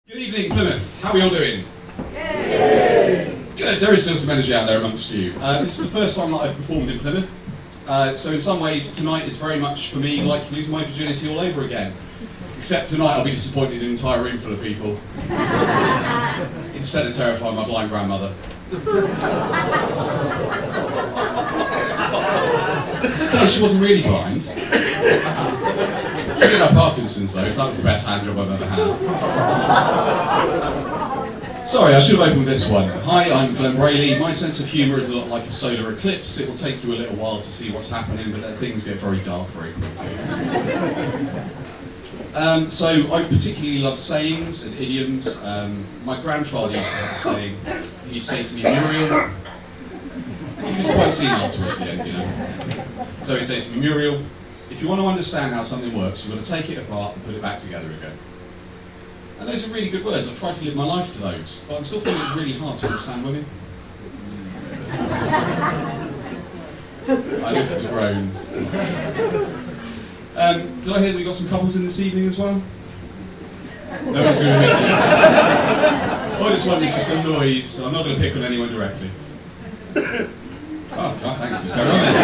Good evening, Plymouth. How are we all doing? Yay! Good, there is still some energy out there amongst you. This is the first time that I've performed in Plymouth. So in some ways, tonight is very much, for me, like losing my virginity all over again. Except tonight I'll be disappointed in an entire room full of people. Instead of terrifying my blind grandmother. It's okay, she wasn't really blind. She did have Parkinson's though, so that was the best hand job I've ever had. Sorry, I should have opened with this one. Hi, I'm Braley. My sense of humour is a lot like a solar eclipse. It will take you a little while to see what's happening, but things get very dark very quickly. So I particularly love sayings and idioms. My grandfather used to have a saying. He'd say to me, Muriel. He was quite senile towards the end, you know. So he'd say to me, Muriel, if you want to understand how something works, you've got to take it apart and put it back together again. And those are really good words. I try to live my life to those, but I'm still finding it really hard to understand women. I live for the groans. Did I hear that we got some couples in this evening as well? No one's going to admit it. All this one is just a noise, so I'm not going to pick on anyone directly. Oh, God, thanks. Let's go on then.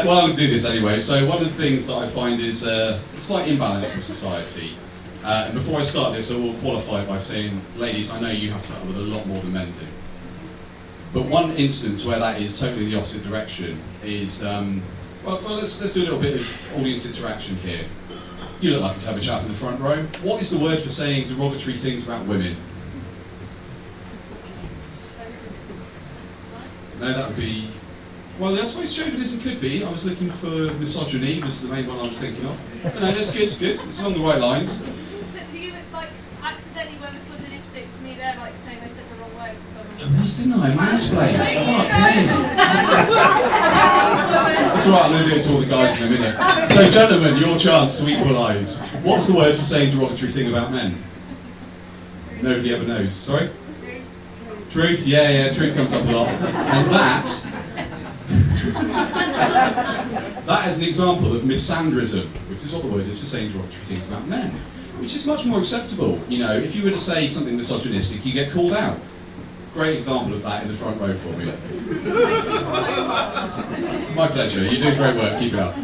Well, I'm going to do this anyway. So one of the things that I find is a slight imbalance in society. And before I start this, I will qualify it by saying, ladies, I know you have to put up with a lot more than men do. But one instance where that is totally the opposite direction is, well, let's do a little bit of audience interaction here. You look like a clever chap in the front row. What is the word for saying derogatory things about women? No, that would be... Well, I suppose chauvinism could be. I was looking for misogyny, was the main one I was thinking of. But no, that's good, good. It's along the right lines. So do you, like, accidentally were misogynistic to me there, like, saying I said the wrong word? I must didn't I? Mansplain. Fuck me. That's alright, I'm going to do it to all the guys in a minute. So, gentlemen, your chance to equalise. What's the word for saying derogatory thing about men? Nobody ever knows. Sorry? Truth, yeah, truth comes up a lot. And that is an example of misandrism, which is what the word is for saying derogatory things about men, which is much more acceptable. You know, if you were to say something misogynistic, you get called out. Great example of that in the front row for me. My pleasure, you're doing great work, keep it up.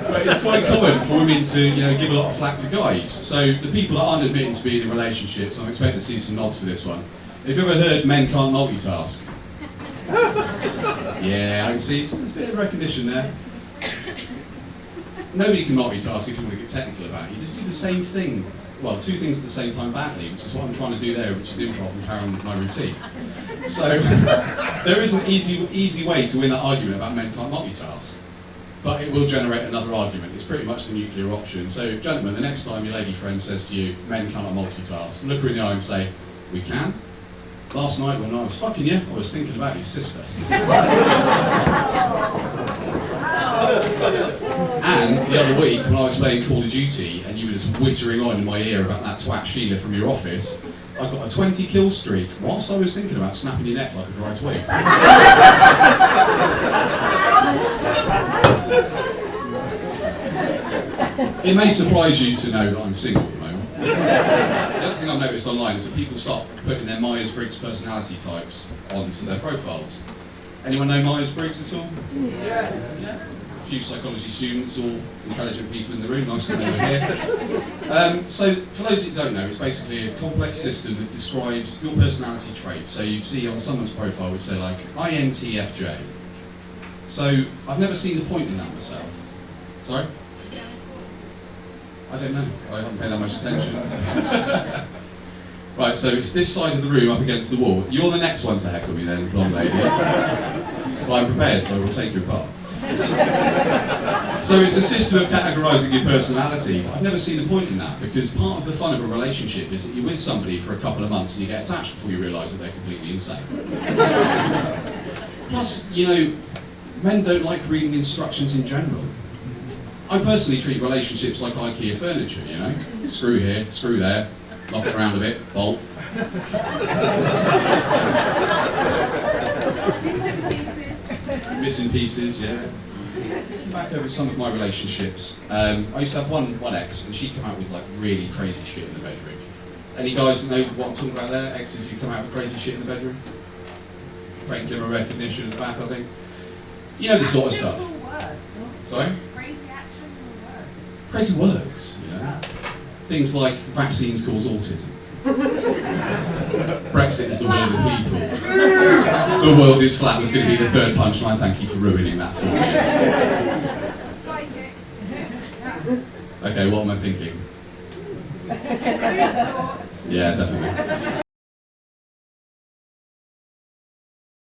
But it's quite common for women to, you know, give a lot of flack to guys. So the people that aren't admitting to being in relationships, I'm expecting to see some nods for this one. Have you ever heard men can't multitask? Yeah, I can see there's a bit of recognition there. Nobody can multitask if you want to get technical about it. You just do the same thing, well, two things at the same time badly, which is what I'm trying to do there, which is improv and carry on my routine. So there is an easy way to win that argument about men can't multitask. But it will generate another argument. It's pretty much the nuclear option. So, gentlemen, the next time your lady friend says to you, men cannot multitask, look her in the eye and say, we can. Last night when I was fucking you, I was thinking about your sister. And the other week, when I was playing Call of Duty, and you were just whittering on in my ear about that twat Sheila from your office, I got a 20 kill streak whilst I was thinking about snapping your neck like a dry twig. It may surprise you to know that I'm single at the moment. The other thing I've noticed online is that people start putting their Myers-Briggs personality types onto their profiles. Anyone know Myers-Briggs at all? Yes. Yeah. A few psychology students, all intelligent people in the room, nice to know we're here. So, for those that don't know, it's basically a complex system that describes your personality traits. So you'd see on someone's profile, it would say like, INTFJ. So, I've never seen the point in that myself. Sorry? I don't know. I haven't paid that much attention. Right, so it's this side of the room up against the wall. You're the next one to heckle me then, blonde lady. Well, I'm prepared, so I will take your part. So it's a system of categorising your personality. I've never seen the point in that, because part of the fun of a relationship is that you're with somebody for a couple of months and you get attached before you realise that they're completely insane. Plus, you know, men don't like reading instructions in general. I personally treat relationships like IKEA furniture, you know? Screw here, screw there, knock it around a bit, bolt. Missing pieces, yeah. back over some of my relationships, I used to have one ex, and she came out with like really crazy shit in the bedroom. Any guys know what I'm talking about there? Exes who come out with crazy shit in the bedroom? Faint glimmer recognition at the back, I think. You know the sort of stuff. Sorry? Crazy actions or words? Crazy words, you know. Things like vaccines cause autism. Brexit is the will of the people. The world is flat was going to be the third punchline. Thank you for ruining that for me. Psychic. Okay, what am I thinking? Yeah, definitely.